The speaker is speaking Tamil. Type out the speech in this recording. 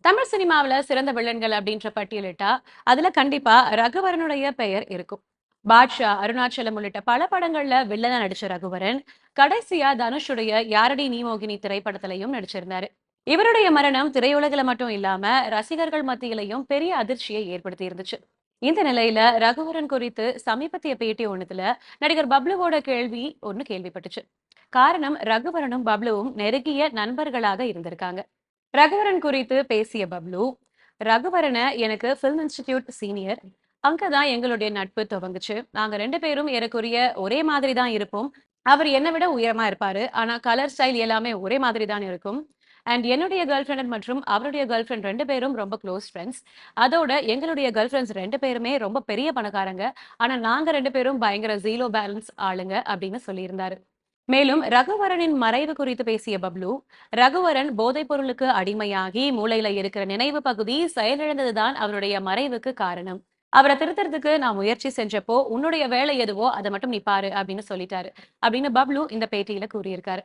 தமிழ் சினிமாவுல சிறந்த வில்லன்கள் அப்படின்ற பட்டியலிட்டா, அதுல கண்டிப்பா ரகுவரனுடைய பெயர் இருக்கும். பாட்ஷா, அருணாச்சலம் உள்ளிட்ட பல படங்கள்ல வில்லனா நடிச்ச ரகுவரன், கடைசியா தனுஷுடைய யாரடி நீ மோகினி திரைப்படத்திலையும் நடிச்சிருந்தாரு. இவருடைய மரணம் திரையுலகில மட்டும் இல்லாம, ரசிகர்கள் மத்தியிலையும் பெரிய அதிர்ச்சியை ஏற்படுத்தி இருந்துச்சு. இந்த நிலையில ரகுவரன் குறித்து சமீபத்திய பேட்டி ஒண்ணுத்துல நடிகர் பப்ளுவோட கேள்வி ஒண்ணு கேள்விப்பட்டுச்சு. காரணம் ரகுவரனும் பப்ளுவும் நெருங்கிய நண்பர்களாக இருந்திருக்காங்க. ரகுவரன் குறித்து பேசிய பப்ளு, ரகுவரன எனக்கு ஃபில்ம் இன்ஸ்டிடியூட் சீனியர். அங்கதான் எங்களுடைய நட்பு துவங்குச்சு. நாங்க 2 பேரும் ஏறக்குறைய ஒரே மாதிரி தான் இருப்போம். அவர் என்ன விட உயரமா இருப்பாரு. ஆனா கலர் ஸ்டைல் எல்லாமே ஒரே மாதிரி தான் இருக்கும். என்னுடைய கேர்ள் ஃபிரெண்ட் மற்றும் அவருடைய கேர்ள் ஃபிரெண்ட் 2 பேரும் ரொம்ப க்ளோஸ் ஃபிரெண்ட்ஸ். அதோட எங்களுடைய கேர்ள் ஃபிரெண்ட்ஸ் 2 பேருமே ரொம்ப பெரிய பணக்காரங்க. ஆனா நாங்க 2 பேரும் பயங்கர ஜீரோ பேலன்ஸ் ஆளுங்க அப்படின்னு சொல்லியிருந்தாரு. மேலும் ரகுவரனின் மறைவு குறித்து பேசிய பப்ளு, ரகுவரன் போதைப் பொருளுக்கு அடிமையாகி மூளையில இருக்கிற நினைவு பகுதி செயலிழந்ததுதான் அவருடைய மறைவுக்கு காரணம். அவரை திருத்தறதுக்கு நான் முயற்சி செஞ்சப்போ, உன்னுடைய வேலை எதுவோ அதை மட்டும் நீ பாரு அப்படின்னு சொல்லிட்டாரு. அப்படின்னு பப்ளு இந்த பேட்டியில கூறியிருக்காரு.